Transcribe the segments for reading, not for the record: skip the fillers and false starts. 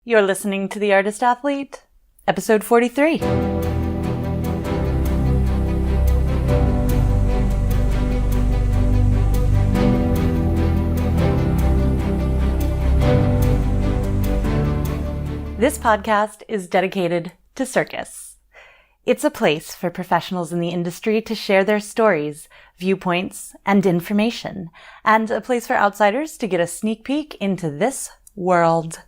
You're listening to The Artist Athlete, episode 43. This podcast is dedicated to Circus. It's a place for professionals in the industry to share their stories, viewpoints, and information, and a place for outsiders to get a sneak peek into this world.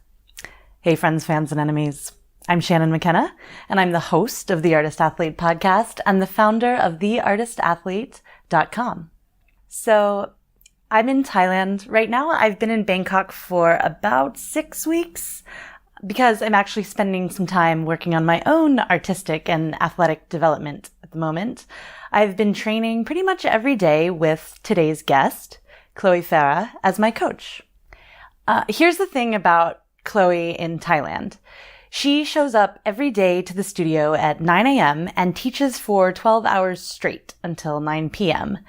Hey friends, fans, and enemies. I'm Shannon McKenna, and I'm the host of the Artist Athlete podcast and the founder of theartistathlete.com. So I'm in Thailand right now. I've been in Bangkok for about 6 weeks because I'm actually spending some time working on my own artistic and athletic development at the moment. I've been training pretty much every day with today's guest, Chloé Farah, as my coach. Here's the thing about Chloé in Thailand. She shows up every day to the studio at 9 a.m. and teaches for 12 hours straight until 9 p.m.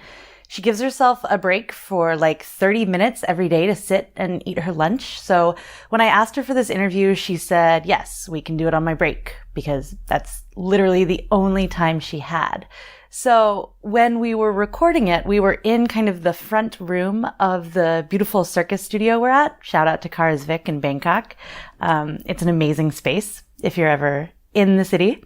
She gives herself a break for like 30 minutes every day to sit and eat her lunch. So when I asked her for this interview, she said, yes, we can do it on my break, because that's literally the only time she had. So when we were recording it, we were in kind of the front room of the beautiful Circus studio we're at. Shout out to Cars Vic in Bangkok. It's an amazing space if you're ever in the city.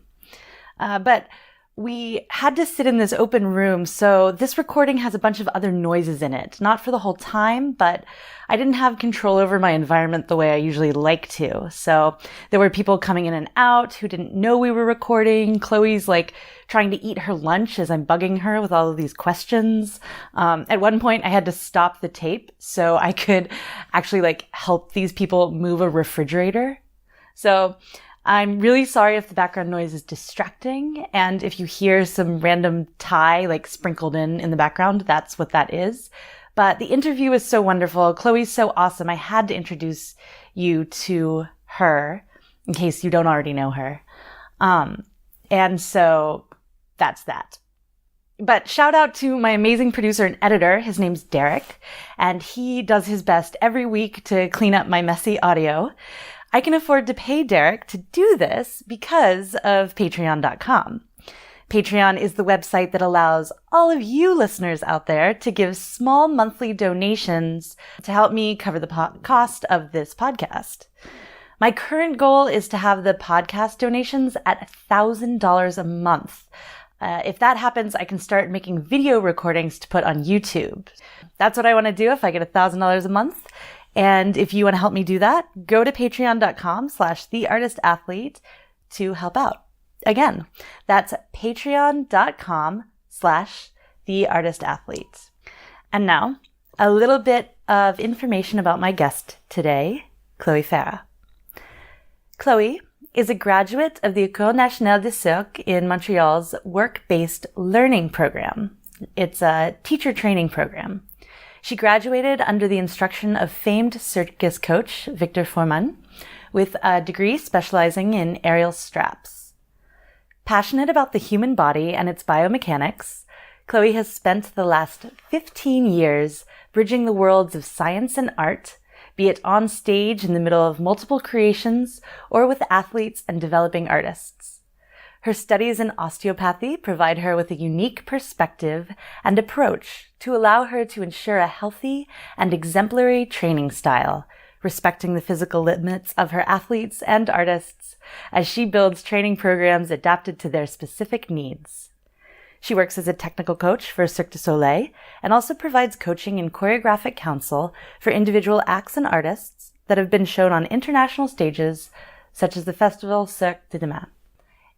But we had to sit in this open room, so this recording has a bunch of other noises in it. Not for the whole time, but I didn't have control over my environment the way I usually like to. So there were people coming in and out who didn't know we were recording. Chloe's like trying to eat her lunch as I'm bugging her with all of these questions. At one point I had to stop the tape so I could actually like help these people move a refrigerator. So I'm really sorry if the background noise is distracting, and if you hear some random Thai like sprinkled in the background, that's what that is. But the interview is so wonderful. Chloe's so awesome. I had to introduce you to her in case you don't already know her. And so that's that. But shout out to my amazing producer and editor. His name's Derek, and he does his best every week to clean up my messy audio. I can afford to pay Derek to do this because of Patreon.com. Patreon is the website that allows all of you listeners out there to give small monthly donations to help me cover the cost of this podcast. My current goal is to have the podcast donations at $1,000 a month. If that happens, I can start making video recordings to put on YouTube. That's what I want to do if I get $1,000 a month. And if you want to help me do that, go to patreon.com/theartistathlete to help out. Again, that's patreon.com/theartistathlete. And now, a little bit of information about my guest today, Chloé Farah. Chloé is a graduate of the Ecole Nationale de Cirque in Montreal's work-based learning program. It's a teacher training program. She graduated under the instruction of famed circus coach Victor Fomine with a degree specializing in aerial straps. Passionate about the human body and its biomechanics, Chloé has spent the last 15 years bridging the worlds of science and art, be it on stage in the middle of multiple creations or with athletes and developing artists. Her studies in osteopathy provide her with a unique perspective and approach to allow her to ensure a healthy and exemplary training style, respecting the physical limits of her athletes and artists as she builds training programs adapted to their specific needs. She works as a technical coach for Cirque du Soleil and also provides coaching and choreographic counsel for individual acts and artists that have been shown on international stages such as the festival Cirque du Soleil.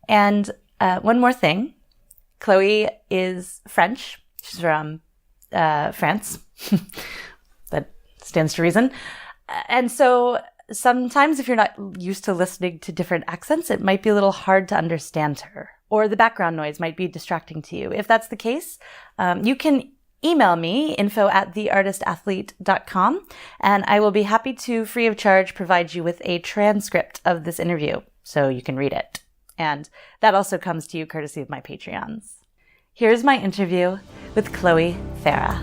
And one more thing, Chloé is French. She's from France. That stands to reason. And so sometimes if you're not used to listening to different accents, it might be a little hard to understand her, or the background noise might be distracting to you. If that's the case, you can email me, info@theartistathlete.com, and I will be happy to, free of charge, provide you with a transcript of this interview so you can read it. And that also comes to you courtesy of my Patreons. Here's my interview with Chloé Farah.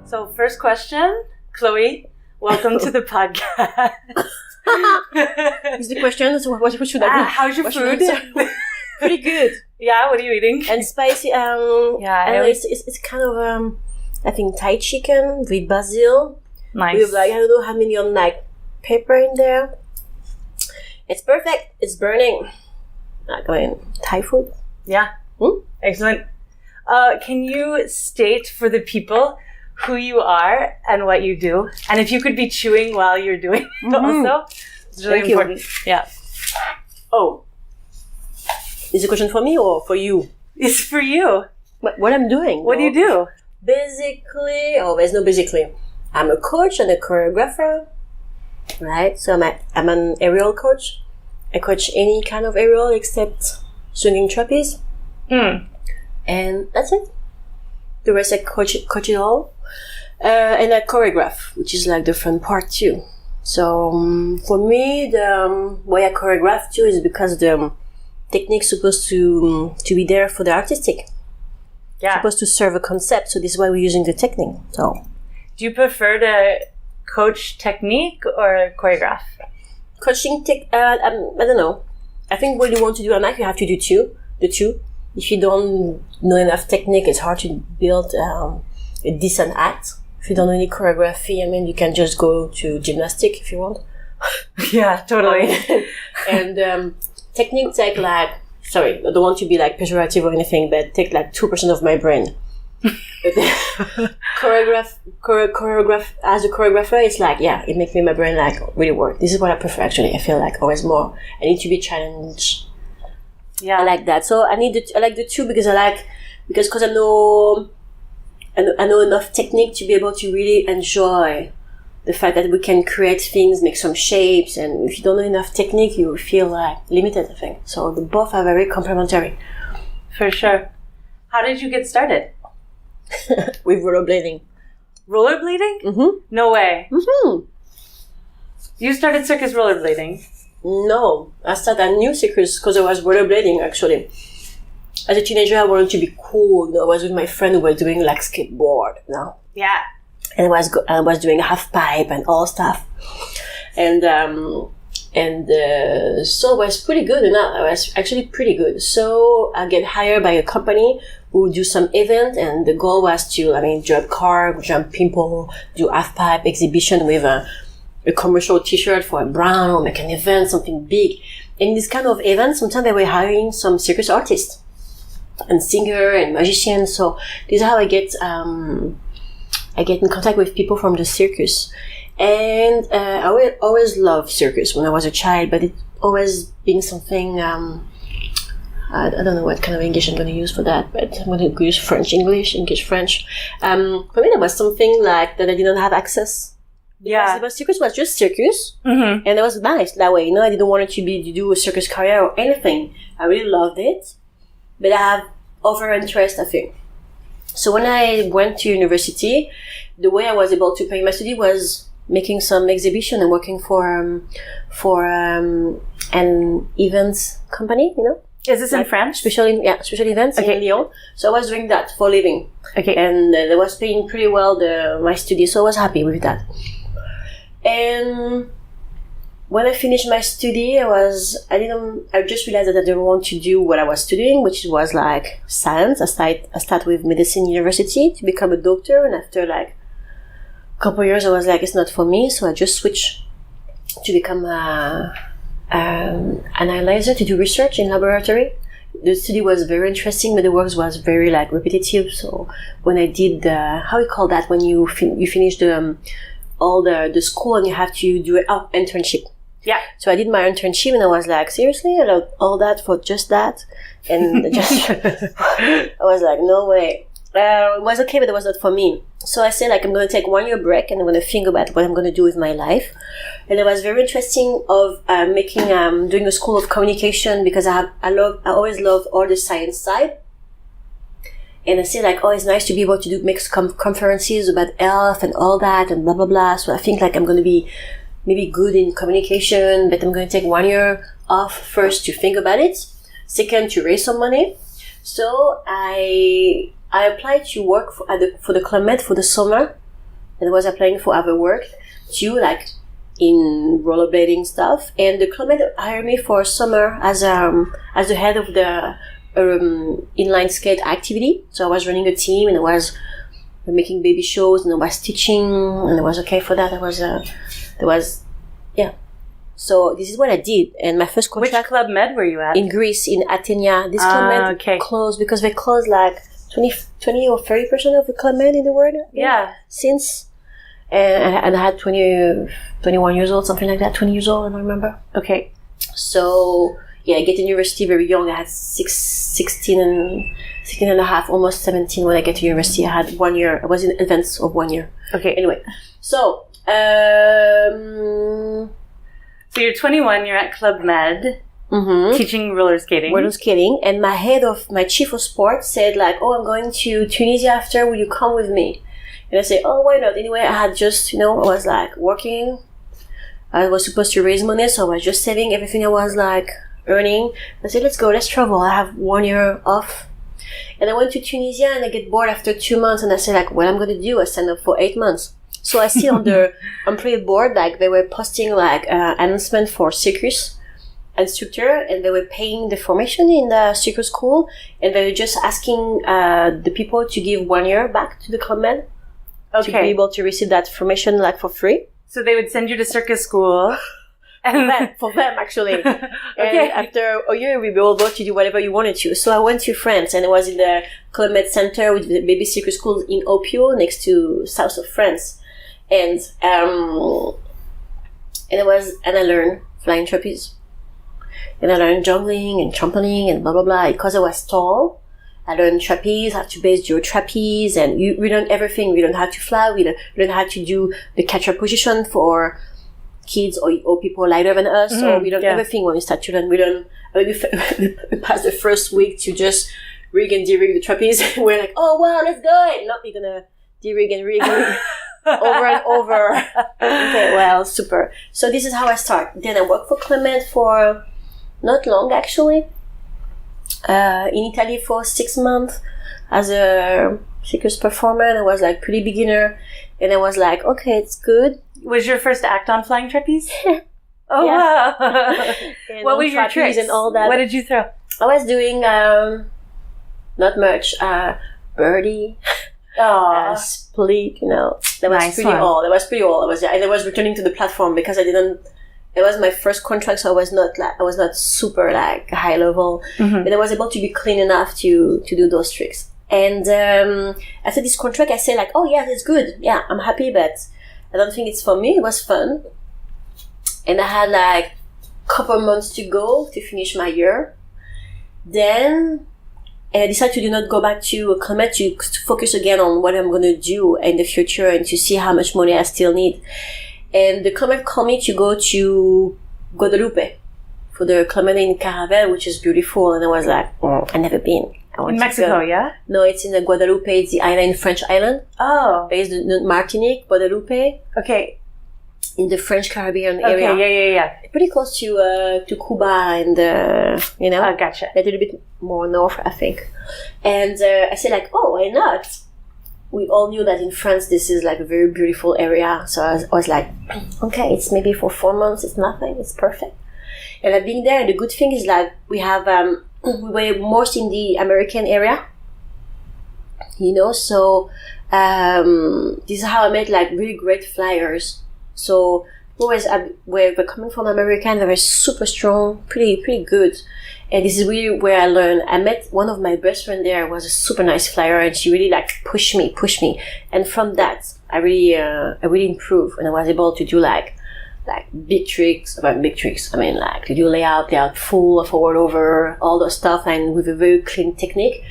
So first question, Chloe, welcome to the podcast. Is the question, so what should I do? How's your food? Pretty good. Yeah, what are you eating? And spicy. It's kind of, I think, Thai chicken with basil. Nice. With like, I don't know how many like pepper in there. It's perfect. It's burning. Going Thai food. Yeah. Excellent. Can you state for the people who you are and what you do? And if you could be chewing while you're doing it also. It's really important. Yeah. Oh. Is the question for me or for you? It's for you. What I'm doing. What do you do? Basically, there's no basically. I'm a coach and a choreographer, right? So I'm an aerial coach. I coach any kind of aerial except swinging trapeze. And that's it. The rest I coach it all. And I choreograph, which is like the fun part too. So for me, the way I choreograph too is because the technique's supposed to be there for the artistic. Yeah. Supposed to serve a concept, so this is why we're using the technique. So, do you prefer to coach technique or choreograph? Coaching I don't know. I think what you want to do on that, you have to do the two. If you don't know enough technique, it's hard to build a decent act. If you don't know any choreography, I mean, you can just go to gymnastic if you want. Yeah, totally. And technique take like, sorry, I don't want to be like pejorative or anything, but take like 2% of my brain. choreograph as a choreographer, it's like, yeah, it makes my brain like really work. This is what I prefer actually. I feel like always more. I need to be challenged. Yeah, I like that. So I like the two because I know enough technique to be able to really enjoy the fact that we can create things, make some shapes, and if you don't know enough technique, you feel like limited, I think. So the both are very complementary. For sure. How did you get started? With rollerblading. Rollerblading? Mm-hmm. No way. Mm-hmm. You started circus rollerblading? No. I started a new circus because I was rollerblading, actually. As a teenager, I wanted to be cool. You know, I was with my friend who was doing like skateboard, you know? Yeah. And I was doing half pipe and all stuff. And so it was pretty good. And I was actually pretty good. So I get hired by a company who do some event, and the goal was to, jump car, jump people, do half pipe exhibition with a commercial t-shirt for a brand, or make an event, something big. In this kind of event, sometimes they were hiring some circus artists and singer and magicians. So this is how I get in contact with people from the circus. And I always loved circus when I was a child, but it always been something, I don't know what kind of English I'm going to use for that, but I'm going to use English, French. For me, that was something like that I didn't have access. Yeah. Because circus was just circus, and it was nice that way. I didn't want it to do a circus career or anything. I really loved it, but I have other interest, I think. So when I went to university, the way I was able to pay my study was making some exhibition and working for an events company, Is this like in French? Special events in Lyon. So I was doing that for a living. Okay. And they was paying pretty well my study, so I was happy with that. And when I finished my study, I just realized that I didn't want to do what I was studying, which was like science. I started with medicine university to become a doctor, and after like a couple of years, I was like, it's not for me, so I just switched to become an analyzer, to do research in laboratory. The study was very interesting, but the work was very like repetitive. So when I did how you call that when you finish all the school and you have to do an internship. Yeah. So I did my internship and I was like, seriously, I love all that for just that, and I was like, no way. It was okay, but it was not for me. So I said, like, I'm going to take 1 year break and I'm going to think about what I'm going to do with my life. And it was very interesting of doing a school of communication, because I always loved all the science side. And I said, like, it's nice to be able to make conferences about health and all that and blah, blah, blah. So I think like I'm going to be maybe good in communication, but I'm going to take 1 year off first to think about it. Second, to raise some money. So I applied to work for the Club Med for the summer and I was applying for other work too, like in rollerblading stuff. And the Club Med hired me for a summer as the head of the inline skate activity. So I was running a team, and I was making baby shows, and I was teaching, and I was okay for that. So this is what I did, and my first contract. Which Club Med were you at? In Greece, in Athenia. This Club Med closed because they closed like 20 or 30% of the Club Med in the world. Yeah. Since. And I had 21 years old, something like that, 20 years old, I don't remember. Okay. So, yeah, I get to university very young. I had 16 and a half, almost 17 when I get to university. I had 1 year. I was in advance of 1 year. Okay. Anyway, so... So you're 21, you're at Club Med, teaching roller skating. And my chief of sports said like, oh, I'm going to Tunisia after, will you come with me? And I said, oh, why not? Anyway, I had just, I was like working. I was supposed to raise money, so I was just saving everything I was like earning. I said, let's go, let's travel. I have 1 year off. And I went to Tunisia, and I get bored after 2 months, and I said like, what I'm going to do? I signed up for 8 months. So I see on the employee board, like they were posting like announcement for Circus instructor, and they were paying the formation in the Circus school, and they were just asking the people to give 1 year back to the Club Med to be able to receive that formation like for free. So they would send you to Circus school. And for them actually. And after a year we were able to do whatever you wanted to. So I went to France, and I was in the Club Med center with the baby Circus schools in Opio, next to south of France. And I learned flying trapeze, and I learned juggling and trampoline and blah blah blah. Because I was tall, I learned trapeze, how to base your trapeze, and we learned everything. We learned how to fly. We learned how to do the catcher position for kids or people lighter than us. So we learned everything when we start to learn. We passed the first week to just rig and de-rig the trapeze. We're like, oh wow, let's go! And not we're gonna de-rig and rig. Over and over. Okay, well, super. So this is how I start. Then I worked for Club Med for not long, actually. In Italy for 6 months as a circus performer. And I was like pretty beginner. And I was like, okay, it's good. Was your first act on flying trapeze? Oh, wow. What was your tricks? And all that. What did you throw? I was doing not much. Birdie. Split, that was pretty old. I was returning to the platform because it was my first contract, so I was not super like high level, and I was able to be clean enough to do those tricks. And after this contract, I said like, oh yeah, that's good. Yeah, I'm happy, but I don't think it's for me. It was fun, and I had like a couple months to go to finish my year. Then I decided to do not go back to Club Med to focus again on what I'm going to do in the future and to see how much money I still need. And the Club Med called me to go to Guadeloupe for the Club Med in Caravelle, which is beautiful. And I was like, I've never been. In Mexico, yeah? No, it's in the Guadeloupe. It's the island, French island. Oh. It's the Martinique, Guadeloupe. Okay. In the French Caribbean area. Okay, yeah. Pretty close to Cuba and, Oh, gotcha. A little bit more north, I think. And I said like, oh, why not? We all knew that in France, this is like a very beautiful area. So I was like, okay, it's maybe for 4 months. It's nothing. It's perfect. And I've been there. And the good thing is like, we have, we were most in the American area, so this is how I met like really great flyers. So always where we're coming from America, and they were super strong, pretty good. And this is really where I learned. I met one of my best friends there, was a super nice flyer, and she really like pushed me. And from that, I really improved, and I was able to do like big tricks. I mean, like to do layout full, forward over, all those stuff, and with a very clean technique.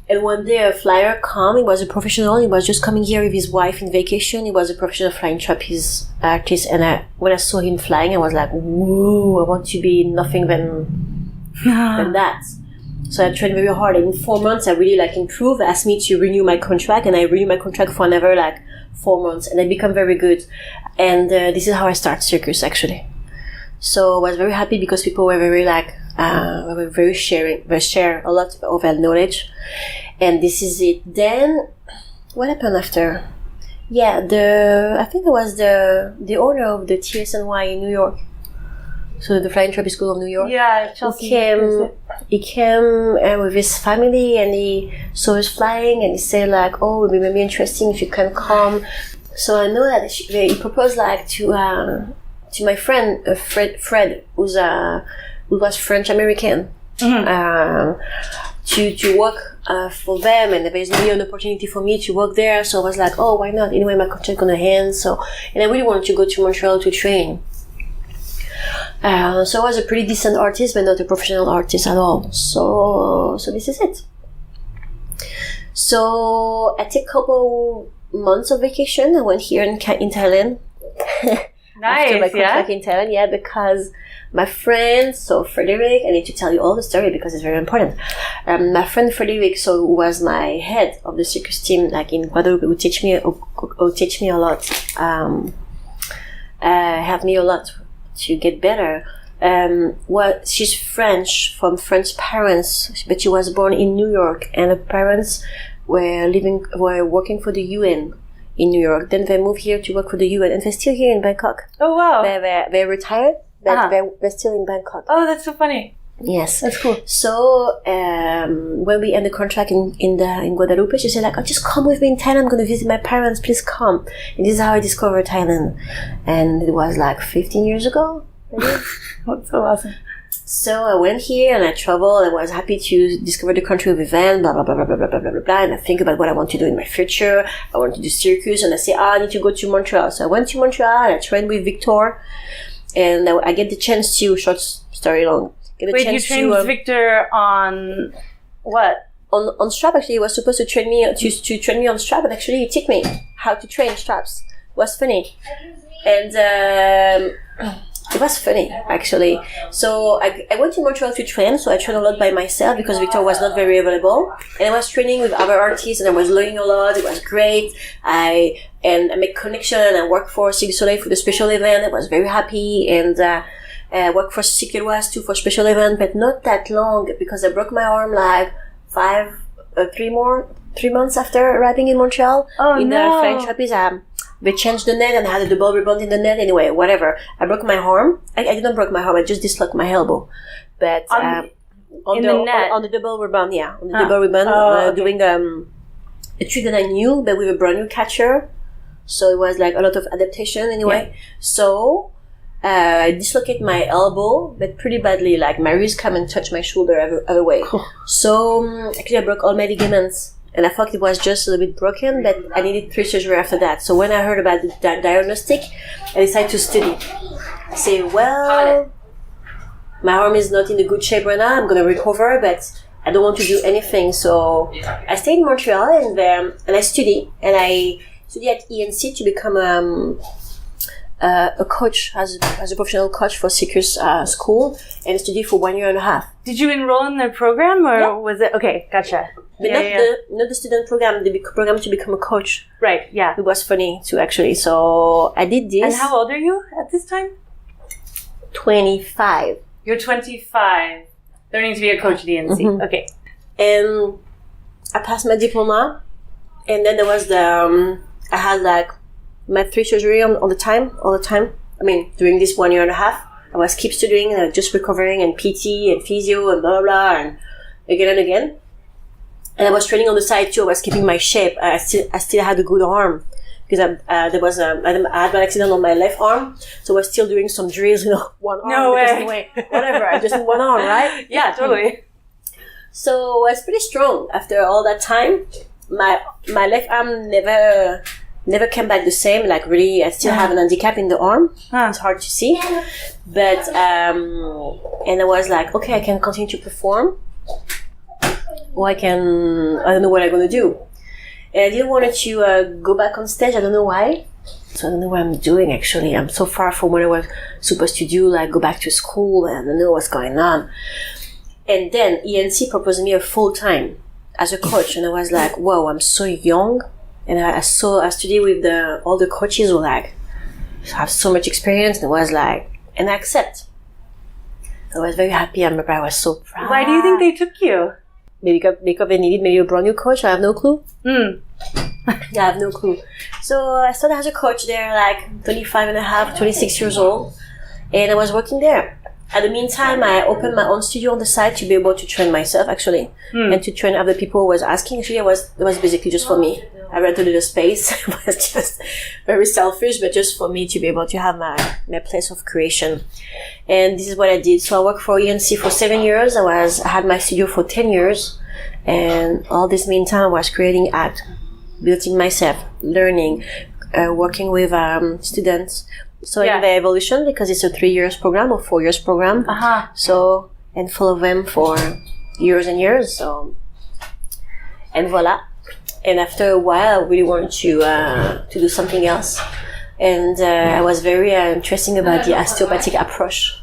And one day a flyer came, he was a professional, he was just coming here with his wife in vacation, he was a professional flying trapeze artist, and when I saw him flying, I was like, whoa, I want to be nothing than that. So I trained very hard, and in 4 months I really like improved, asked me to renew my contract, and I renewed my contract for another like 4 months, and I become very good. And this is how I start Circus actually. So I was very happy because people were very like, were very sharing, they share a lot of their knowledge. And this is it. Then, what happened after? Yeah, I think it was the owner of the TSNY in New York. So the Flying Trapeze School of New York. Yeah, Chelsea. He came with his family, and he saw us flying, and he said like, "Oh, it would be interesting if you can come." So I know that he proposed like to my friend Fred, who was French American, to work for them, and there was really an opportunity for me to work there. So I was like, "Oh, why not?" Anyway, my contract on the hand. So, and I really wanted to go to Montreal to train. So I was a pretty decent artist, but not a professional artist at all. So this is it. So I took a couple months of vacation. I went here in Thailand. Nice, after my contract in Thailand, yeah, because my friend, so Frederick, I need to tell you all the story because it's very important. My friend Frederick, so who was my head of the circus team, like in Guadeloupe, would teach me a lot, helped me a lot to get better. She's French, from French parents, but she was born in New York, and her parents were working for the UN in New York. Then they moved here to work for the UN, and they're still here in Bangkok. Oh wow! They're retired, but they're still in Bangkok. Oh, that's so funny. Yes, that's cool. So when we end the contract in Guadeloupe, she said like, "Oh, just come with me in Thailand. I'm going to visit my parents. Please come." And this is how I discovered Thailand, and it was like 15 years ago. Maybe. That's so awesome. So I went here and I traveled. I was happy to discover the country with event, blah blah blah blah blah blah blah blah blah. And I think about what I want to do in my future. I want to do circus, and I say, I need to go to Montreal. So I went to Montreal and I trained with Victor, and I get the chance to, short story long. Wait, you trained Victor on what? On strap. Actually, he was supposed to train me on strap, but actually he taught me how to train straps. It was funny, and it was funny actually. So I went to Montreal to train. So I trained a lot by myself because Victor was not very available, and I was training with other artists, and I was learning a lot. It was great. I made connection. I worked for Cirque du Soleil for the special event. I was very happy, and I worked for Cirque too for special event, but not that long because I broke my arm like 3 months after arriving in Montreal. Oh, in the French trapeze. They changed the net and I had a double rebound in the net. Anyway, whatever. I broke my arm. I didn't break my arm. I just dislocated my elbow. But on the double rebound, yeah, on the double rebound, doing a trick that I knew, but with a brand new catcher. So it was like a lot of adaptation. Anyway, so I dislocated my elbow, but pretty badly. Like my wrist come and touch my shoulder other way. So actually, I broke all my ligaments. And I thought it was just a little bit broken, but I needed 3 surgery after that. So when I heard about the diagnostic, I decided to study. I say, well, my arm is not in a good shape right now. I'm going to recover, but I don't want to do anything. So I stayed in Montreal and I studied. And I studied at ENC to become a coach, as a professional coach for Circus school, and studied for 1 year and a half. Did you enroll in their program, or was it okay? Gotcha. But not the student program, the program to become a coach. Right. Yeah. It was funny too, actually. So I did this. And how old are you at this time? 25. You're 25. Learning to be a coach at ENC. Mm-hmm. Okay. And I passed my diploma, and then there was I had like my 3 surgery all the time. I mean, during this 1 year and a half, I was keep studying and just recovering, and PT and physio and blah, blah, blah, and again and again. And I was training on the side too. I was keeping my shape. I still had a good arm because I had an accident on my left arm. So I was still doing some drills, one arm. No way. Anyway, whatever. I just need one arm, right? Yeah, totally. So I was pretty strong after all that time. My left arm never came back the same. Like really, I still have an handicap in the arm. It's hard to see. But, and I was like, okay, I can continue to perform. Or I don't know what I'm going to do. And I didn't want to go back on stage. I don't know why. So I don't know what I'm doing, actually. I'm so far from what I was supposed to do, like go back to school, and I don't know what's going on. And then ENC proposed me a full-time as a coach. And I was like, whoa, I'm so young. And I studied with all the coaches who have so much experience. And I was like, and I accept. I was very happy. I remember I was so proud. Why do you think they took you? Maybe because they needed maybe a brand new coach. I have no clue. Yeah, I have no clue. So I started as a coach there, like 25 and a half, 26 years old. And I was working there. At the meantime, I opened my own studio on the side to be able to train myself, actually. And to train other people who was asking. Actually, it was basically just for me. I rented a space. It was just very selfish, but just for me to be able to have my place of creation. And this is what I did. So I worked for ENC for 7 years. I had my studio for 10 years. And all this meantime, I was creating act, building myself, learning, working with students. So in the evolution, because it's a 3 years program or 4 years program. So, and follow them for years and years. So, and voila. And after a while, I really wanted to do something else. And I was very interested about the osteopathic approach.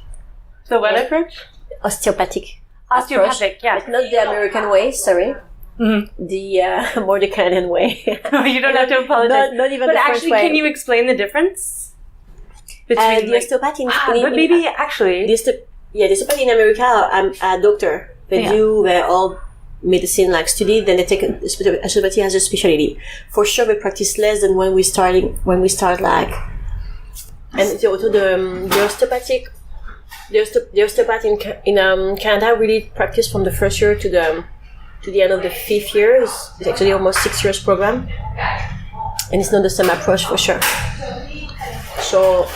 The what approach? Osteopathic. Osteopathic, yeah. But not the American way, sorry. Mm-hmm. The more the Canadian way. You don't have to apologize. Not even but the French actually, way. can you explain the difference? Between the osteopath in but maybe actually... the osteopath in America are a doctor. They do all medicine like study, then they take osteopathy as a specialty. For sure, we practice less than when we start like... And the osteopath in Canada really practice from the first year to the end of the 5th year. It's actually almost 6 years program. And it's not the same approach for sure. So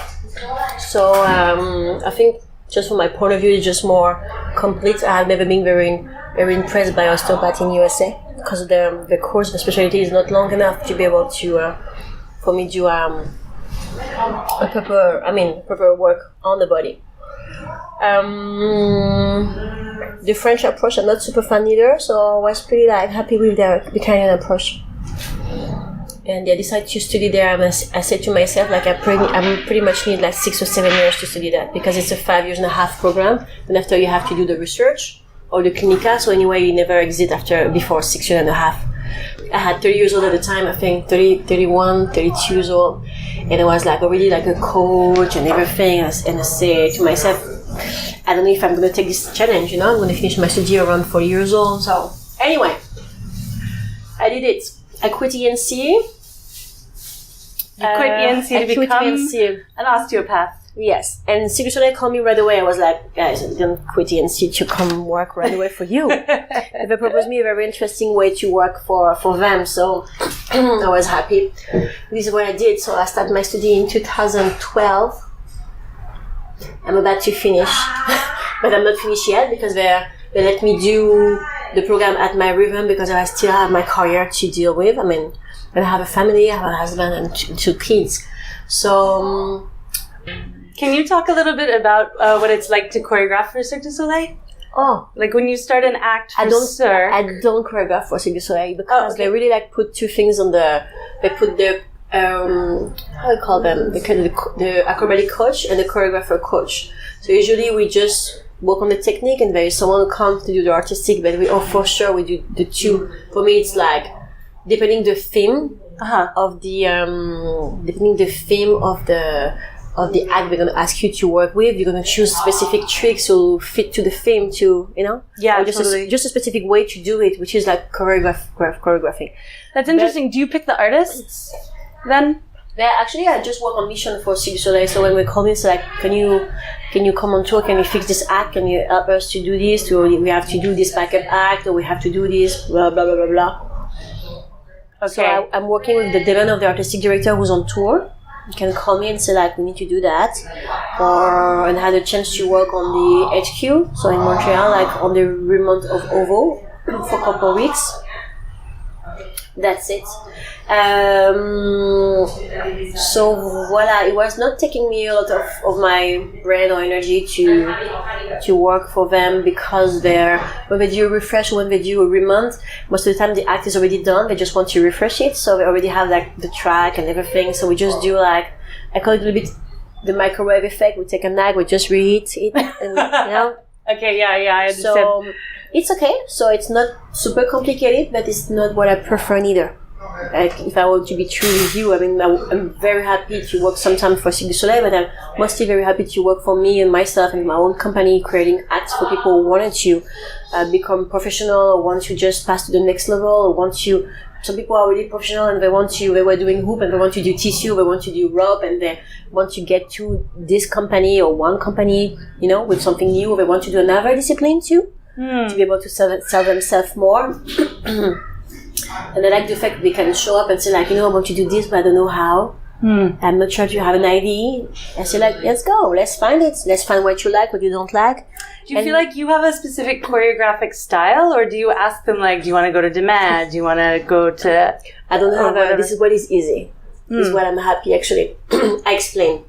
I think just from my point of view, it's just more complete. I have never been very, very impressed by osteopath in USA because the course, the specialty is not long enough to be able to, for me to proper work on the body. The French approach, I'm not super fan either, so I was pretty happy with the Canadian approach. And I decided to study there. I said to myself, I pretty much need 6 or 7 years to study that because it's a 5 years and a half program. And after you have to do the research or the clinica. So anyway, you never exit before 6 years and a half. I had 30 years old at the time, I think 30, 31, 32 years old. And I was already a coach and everything. And I say to myself, I don't know if I'm going to take this challenge, I'm going to finish my study around 40 years old. So anyway, I did it. I quit ENC. You quit ENC to become an osteopath. Yes. And Cirque du Soleil called me right away. I was like, guys, I didn't quit ENC to come work right away for you. They proposed me a very interesting way to work for them. So I was happy. This is what I did. So I started my study in 2012. I'm about to finish. But I'm not finished yet because they let me do the program at my rhythm because I still have my career to deal with. I have a family, I have a husband and two kids. So... Can you talk a little bit about what it's like to choreograph for Cirque du Soleil? Oh. When you start an act for Cirque... I don't choreograph for Cirque du Soleil because they really put two things on the... They put the... how do you call them? The acrobatic coach and the choreographer coach. So usually we just work on the technique and there is someone who comes to do the artistic, but for sure we do the two. For me it's depending the theme of the act we're going to ask you to work with, you're going to choose specific tricks to fit to the theme Yeah, or just a specific way to do it, which is choreographing. That's interesting. Do you pick the artists then? Yeah, actually I just work on mission for Cirque du Soleil, so when we call me, it's can you come on tour, can you fix this act, can you help us to do this, we have to do this backup act, or we have to do this, blah blah blah blah blah. Okay. So I'm working with the demand of the artistic director who's on tour. You can call me and say we need to do that. And I had a chance to work on the HQ, so in Montreal, on the remote of OVO for a couple of weeks. That's it. So voila, it was not taking me a lot of my brain or energy to work for them because when they do a refresh, when they do a remount, most of the time the act is already done. They just want to refresh it, so they already have the track and everything. So we just do I call it a little bit the microwave effect. We take an act, we just reheat it, and Okay, yeah, I understand. So it's okay. So it's not super complicated, but it's not what I prefer neither. If I want to be true with you, I'm very happy to work sometimes for Cirque du Soleil, but I'm mostly very happy to work for me and myself and my own company, creating acts for people who wanted to become professional or want to just pass to the next level or want to some people are really professional and they were doing hoop and they want to do tissue, they want to do rope, and they want to get to this company or one company, with something new. They want to do another discipline too, to be able to sell themselves more. And I like the fact they can show up and say like, I want to do this, but I don't know how. I'm not sure if you have an idea. I say like, let's go, let's find it. Let's find what you like, what you don't like. Do you feel like you have a specific choreographic style, or do you ask them like, do you want to go to Demad? Do you want to go to... I don't have this is what is easy. This is what I'm happy actually. I explain.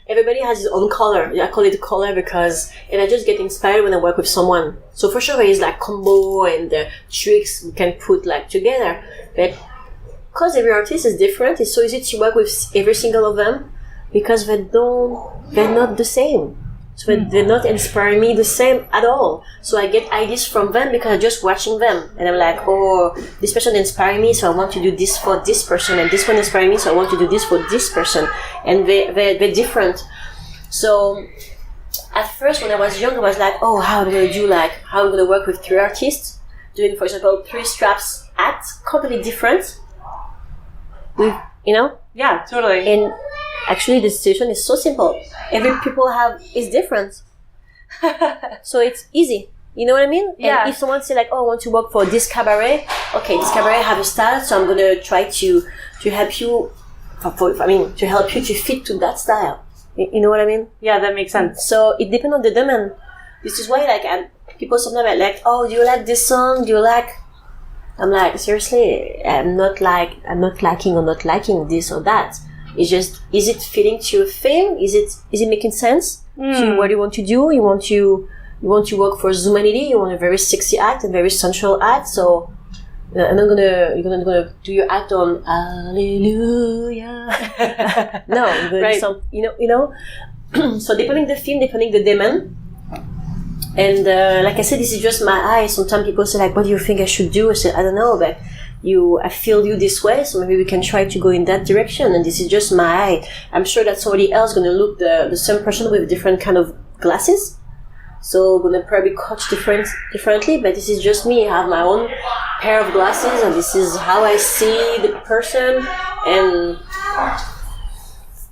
Everybody has his own color. I call it color because, and I just get inspired when I work with someone. So for sure there is like combo and tricks we can put like together. But because every artist is different, it's so easy to work with every single of them because they're not the same. So they're not inspiring me the same at all. So I get ideas from them because I'm just watching them. And I'm like, oh, this person inspired me, so I want to do this for this person. And this one inspired me, so I want to do this for this person. And they're different. So at first, when I was young, I was like, oh, how am I going to work with 3 artists? Doing, for example, 3 straps acts, completely different. Yeah, totally. And actually, the situation is so simple. Every people is different. So it's easy. You know what I mean? Yeah. And if someone say like, oh, I want to work for this cabaret. Okay, this cabaret have a style, so I'm going to try to help you, to help you to fit to that style. You know what I mean? Yeah, that makes sense. So it depends on the demand. This is why people sometimes are like, oh, do you like this song? I'm like, seriously, I'm not liking or not liking this or that. It's just, is it fitting to your thing? Is it making sense to what you want to do? You want to work for Zumanity. You want a very sexy act, a very sensual act. So you're gonna do your act on Hallelujah. No, you're gonna do some, So depending the theme, depending the demand. And like I said, this is just my eye. Sometimes people say like, what do you think I should do? I say, I don't know, but I feel you this way, so maybe we can try to go in that direction. And this is just my eye. I'm sure that somebody else going to look the same person with different kind of glasses. So going to probably coach differently, but this is just me. I have my own pair of glasses, and this is how I see the person. And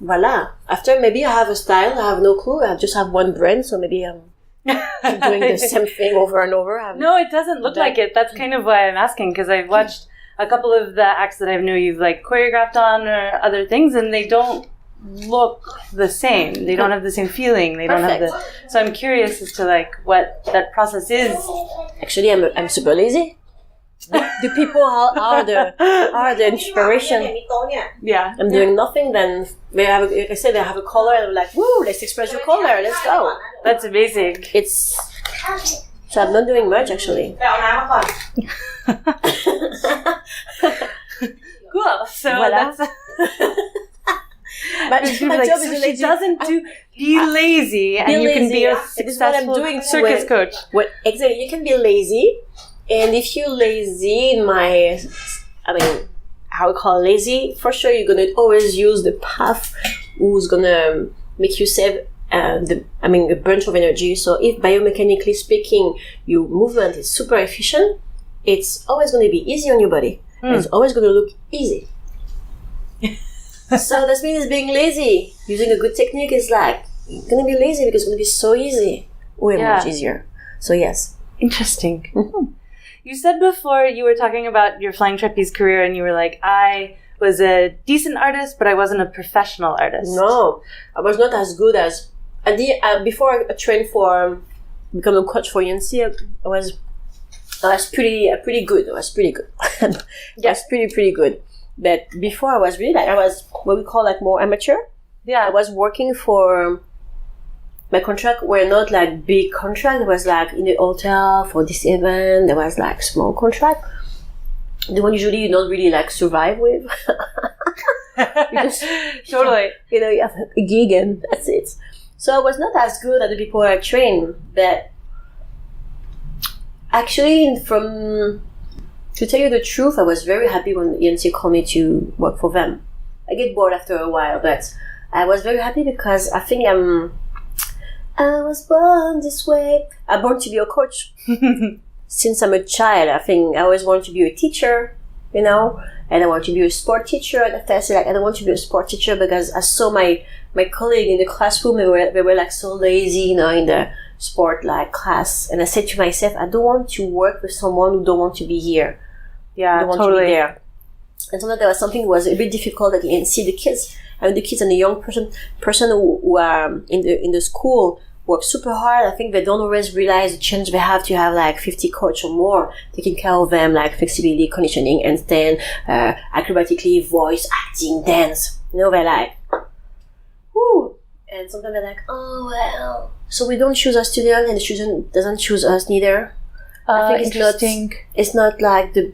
voila. After, maybe I have a style. I have no clue. I just have one brand, so maybe I'm doing the same thing over and over. No, it doesn't look like it. That's kind of why I'm asking, because I've watched a couple of the acts that I know you've like choreographed on or other things, and they don't look the same. They don't have the same feeling. They don't have so I'm curious as to like what that process is. Actually, I'm super lazy. The people are the inspiration. Yeah. I'm doing nothing. Then like I said, they have a color, and I'm like, woo, let's express your color. Let's go. That's amazing. So I'm not doing much actually. Cool. So voilà. that's. But my job is she doesn't be lazy, and you can be a successful circus coach. Exactly, you can be lazy, and if you're lazy, how we call lazy, for sure you're gonna always use the path who's gonna make you save a bunch of energy. So if biomechanically speaking, your movement is super efficient, it's always gonna be easy on your body. It's always gonna look easy. So that means being lazy. Using a good technique is like, you're going to be lazy because it's going to be so easy. Way much easier. So yes. Interesting. Mm-hmm. You said before you were talking about your flying trapeze career and you were like, I was a decent artist, but I wasn't a professional artist. No, I was not as good as... before I trained for become a coach for UNC, I was pretty good. I was pretty good. I was pretty good. But before I was really I was what we call like more amateur. Yeah. I was working for, my contract were not like big contract. It was like in the hotel for this event. There was like small contract. The one usually you don't really like survive with. Totally. You have a gig and that's it. So I was not as good at the people I trained, but actually to tell you the truth, I was very happy when ENC called me to work for them. I get bored after a while, but I was very happy because I think I was born this way. I'm born to be a coach. Since I'm a child, I think I always wanted to be a teacher. you know, and I want to be a sport teacher. And after I said, like, I don't want to be a sport teacher because I saw my colleague in the classroom, they were like so lazy, you know, in the sport like class. And I said to myself, I don't want to work with someone who don't want to be here. Yeah, don't want totally. to be there. And sometimes there was something that was a bit difficult that you can see the kids. I mean, the kids and the young person who are in the school work super hard. I think they don't always realize the challenge they have to have like 50 coach or more taking care of them, like flexibility, conditioning, handstand, acrobatically, voice, acting, dance. You know, they're like, whoo. And sometimes they're like, oh, well. So we don't choose our student and the student doesn't choose us neither. I think it's not like the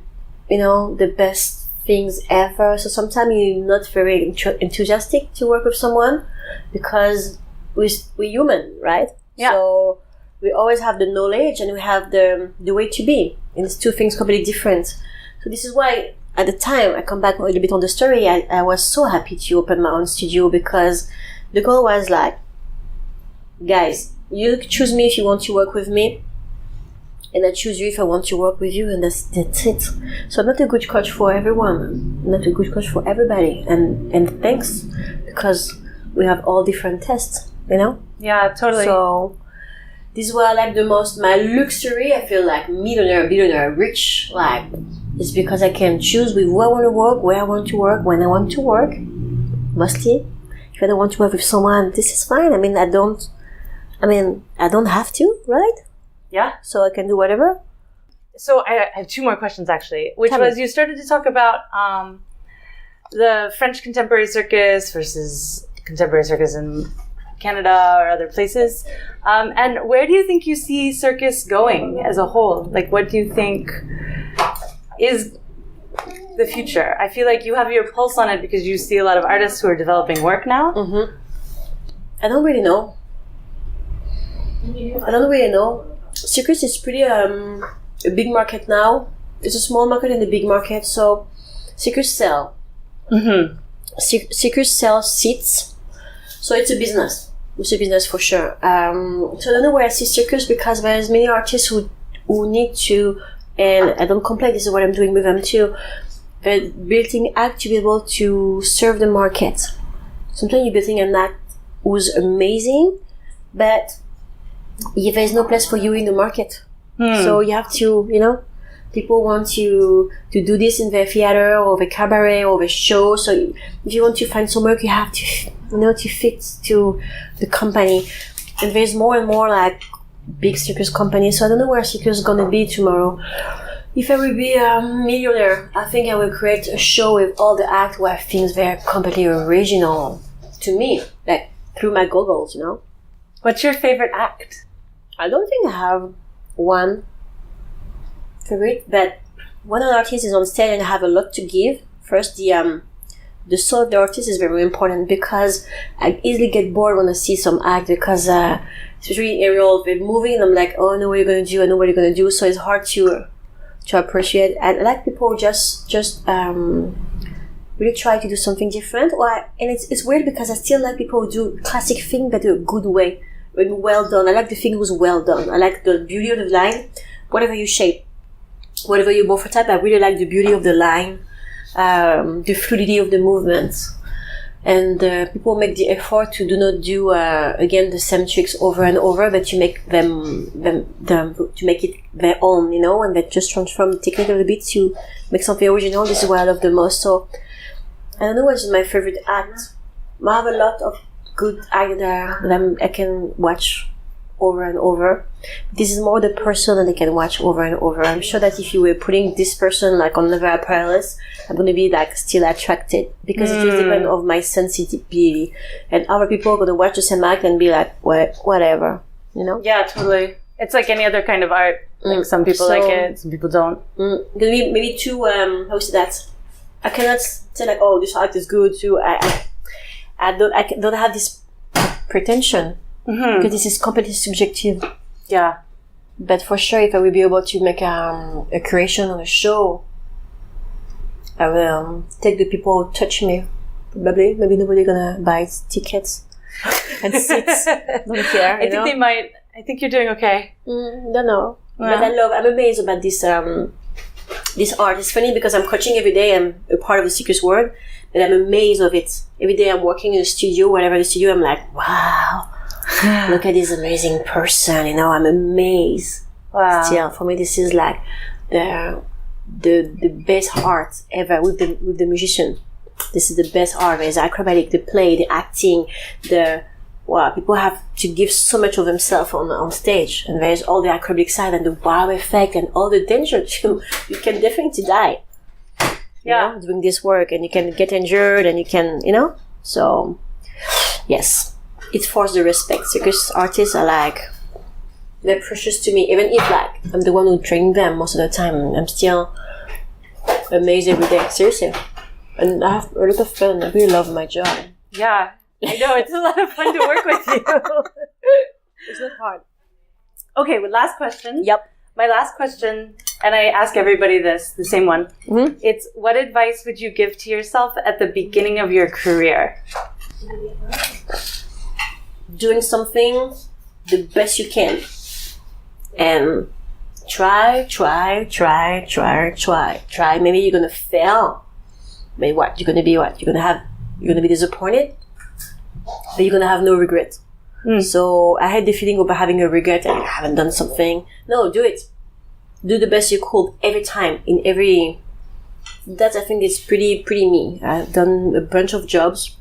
best things ever. So sometimes you're not very enthusiastic to work with someone because we're human, right? Yeah. So we always have the knowledge and we have the way to be. And it's two things completely different. So this is why at the time, I come back a little bit on the story, I was so happy to open my own studio because the goal was like, guys, you choose me if you want to work with me. And I choose you if I want to work with you, and that's it. So I'm not a good coach for everyone. I'm not a good coach for everybody. And thanks, because we have all different tests, you know? Yeah, totally. So this is what I like the most. My luxury, I feel like millionaire, billionaire, rich, like, is because I can choose with who I want to work, where I want to work, when I want to work, mostly. If I don't want to work with someone, this is fine. I don't have to, right? Yeah. So I can do whatever. So I have two more questions, actually, which Tell was me. you started to talk about the French contemporary circus versus contemporary circus in Canada or other places. And where do you think you see circus going as a whole? Like, what do you think is the future? I feel like you have your pulse on it because you see a lot of artists who are developing work now. Mm-hmm. I don't really know. Circus is pretty a big market now. It's a small market and a big market. So circus sell. Mm-hmm. Circus sells seats. So it's a business. It's a business for sure. So I don't know where I see circus because there's many artists who need to, and I don't complain, this is what I'm doing with them too. They're building act to be able to serve the market. Sometimes you're building an act who's amazing, but there's no place for you in the market. So you have to, people want to do this in their theater or the cabaret or the show. So if you want to find some work, you have to, to fit to the company. And there's more and more like big circus companies. So I don't know where circus is going to be tomorrow. If I will be a millionaire, I think I will create a show with all the acts where things were completely original to me, like through my goggles, What's your favorite act? I don't think I have one favorite, but when an artist is on stage and have a lot to give, first the soul of the artist is very important because I easily get bored when I see some act because especially Aerial, they're moving and I'm like, oh, I know what you're going to do, I know what you're going to do, so it's hard to appreciate. And I like people just really try to do something different. And it's weird because I still like people who do classic thing but do a good way. Well done. I like the thing was well done. I like the beauty of the line. Whatever you shape, whatever you morphotype, I really like the beauty of the line, the fluidity of the movements. And people make the effort to do not do again the same tricks over and over, but to make them to make it their own, and they just transform the technique a little bit to make something original. This is what I love the most. So I don't know what's my favorite act. I have a lot of good act that I can watch over and over. This is more the person that I can watch over and over. I'm sure that if you were putting this person like on another Aerialist, I'm going to be like still attracted because it just depends on my sensitivity. And other people are going to watch the same act and be like, whatever, Yeah, totally. It's like any other kind of art. Like some people like it, some people don't. Gonna be maybe too, how is that? I cannot say like, oh, this art is good too. I don't have this pretension because this is completely subjective. Yeah. But for sure, if I will be able to make a creation on a show, I will take the people who touch me. Probably, maybe nobody gonna buy tickets and seats. Don't care. I think they might. I think you're doing okay. Don't know. Yeah. But I'm amazed about this this art. It's funny because I'm coaching every day. I'm a part of the Circus world, but I'm amazed of it. Every day I'm working in a studio, whatever the studio, I'm like, wow, look at this amazing person. I'm amazed. Wow. Still, for me, this is like the best art ever with the musician. This is the best art. There's acrobatic, the play, the acting, people have to give so much of themselves on stage, and there's all the acrobatic side and the wow effect and all the danger too. You can definitely die, doing this work, and you can get injured, and you can, So, yes, it forced the respect. Circus artists are like, they're precious to me, even if I'm the one who trained them most of the time. I'm still amazed every day, seriously. And I have a lot of fun. I really love my job. Yeah. I know, it's a lot of fun to work with you. It's not hard. Okay, last question. Yep. My last question, and I ask everybody this, the same one. Mm-hmm. It's, what advice would you give to yourself at the beginning of your career? Doing something the best you can. And try. Maybe you're going to fail. Maybe what? You're going to be what? You're going to be disappointed. But you're going to have no regret. So I had the feeling about having a regret and I haven't done something. No, do it. Do the best you could every time, That, I think, is pretty me. I've done a bunch of jobs.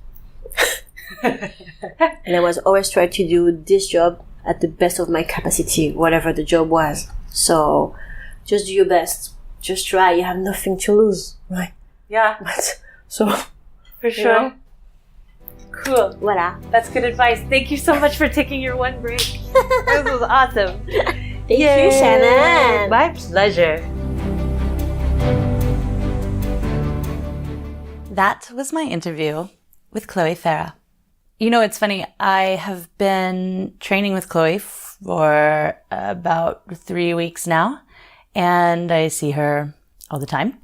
And I was always trying to do this job at the best of my capacity, whatever the job was. So just do your best. Just try. You have nothing to lose. Right. Yeah. So. For sure. Cool. Voila. That's good advice. Thank you so much for taking your one break. This was awesome. Thank you, Shannon. My pleasure. That was my interview with Chloé Farah. It's funny. I have been training with Chloé for about 3 weeks now, and I see her all the time.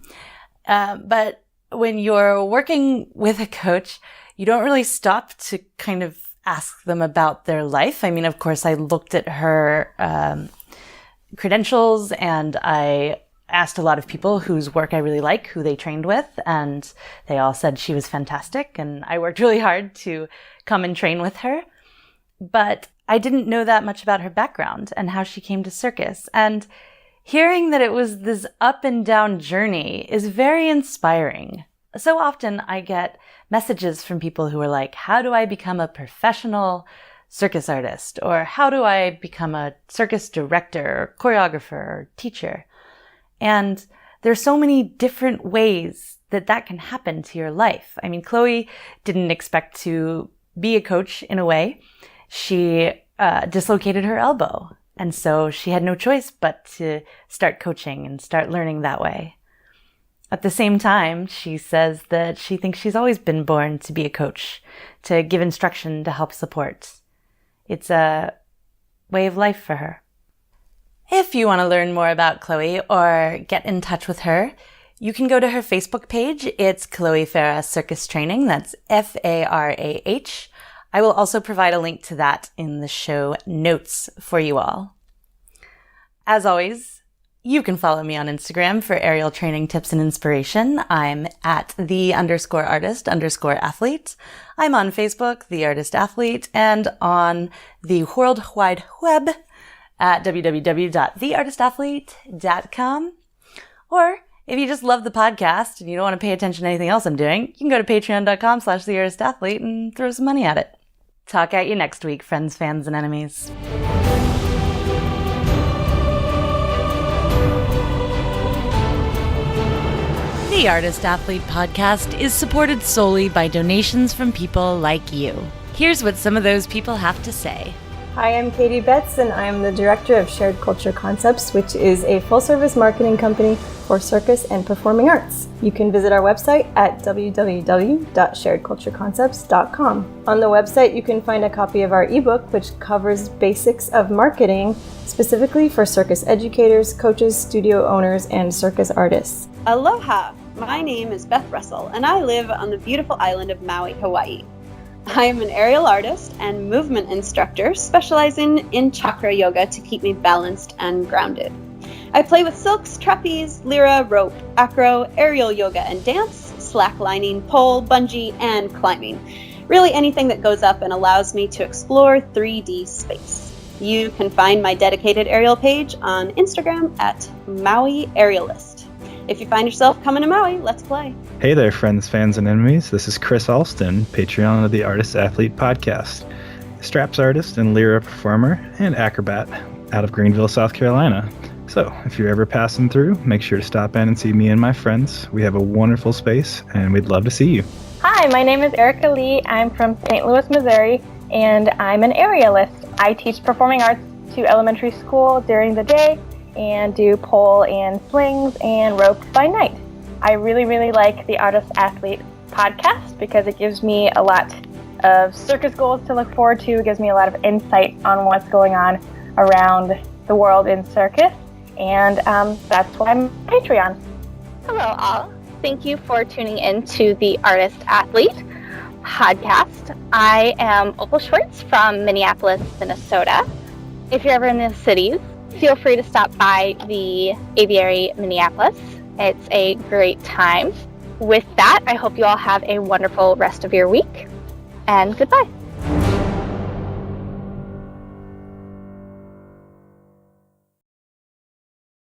But when you're working with a coach, you don't really stop to kind of ask them about their life. I mean, of course, I looked at her credentials, and I asked a lot of people whose work I really like, who they trained with, and they all said she was fantastic, and I worked really hard to come and train with her. But I didn't know that much about her background and how she came to Circus. And hearing that it was this up and down journey is very inspiring. So often I get messages from people who are like, how do I become a professional circus artist? Or how do I become a circus director, or choreographer, or teacher? And there's so many different ways that can happen to your life. I mean, Chloé didn't expect to be a coach in a way. She dislocated her elbow. And so she had no choice but to start coaching and start learning that way. At the same time, she says that she thinks she's always been born to be a coach, to give instruction, to help support. It's a way of life for her. If you want to learn more about Chloé or get in touch with her, you can go to her Facebook page. It's Chloé Farah Circus Training. That's Farah. I will also provide a link to that in the show notes for you all. As always, you can follow me on Instagram for aerial training tips and inspiration. I'm at @the_artist_athlete. I'm on Facebook, The Artist Athlete, and on the World Wide Web at www.theartistathlete.com. Or if you just love the podcast and you don't want to pay attention to anything else I'm doing, you can go to patreon.com/theartistathlete and throw some money at it. Talk at you next week, friends, fans, and enemies. The Artist Athlete podcast is supported solely by donations from people like you. Here's what some of those people have to say. Hi, I'm Katie Betts, and I'm the director of Shared Culture Concepts, which is a full-service marketing company for circus and performing arts. You can visit our website at www.sharedcultureconcepts.com. On the website, you can find a copy of our ebook, which covers basics of marketing, specifically for circus educators, coaches, studio owners, and circus artists. Aloha! My name is Beth Russell, and I live on the beautiful island of Maui, Hawaii. I am an aerial artist and movement instructor specializing in chakra yoga to keep me balanced and grounded. I play with silks, trapeze, lyra, rope, acro, aerial yoga and dance, slacklining, pole, bungee, and climbing. Really anything that goes up and allows me to explore 3D space. You can find my dedicated aerial page on Instagram at Maui Aerialist. If you find yourself coming to Maui, let's play. Hey there, friends, fans, and enemies. This is Chris Alston, Patreon of the Artist Athlete Podcast, straps artist and lyra performer and acrobat out of Greenville, South Carolina. So, if you're ever passing through, make sure to stop in and see me and my friends. We have a wonderful space, and we'd love to see you. Hi, my name is Erica Lee. I'm from St. Louis, Missouri, and I'm an aerialist. I teach performing arts to elementary school during the day and do pole and slings and rope by night. I really like the Artist Athlete podcast because it gives me a lot of circus goals to look forward to. It gives me a lot of insight on what's going on around the world in circus, and that's why I'm on Patreon. Hello all. Thank you for tuning in to the Artist Athlete podcast. I am Opal Schwartz from Minneapolis, Minnesota. If you're ever in the cities, feel free to stop by the Aviary Minneapolis. It's a great time. With that, I hope you all have a wonderful rest of your week, and goodbye.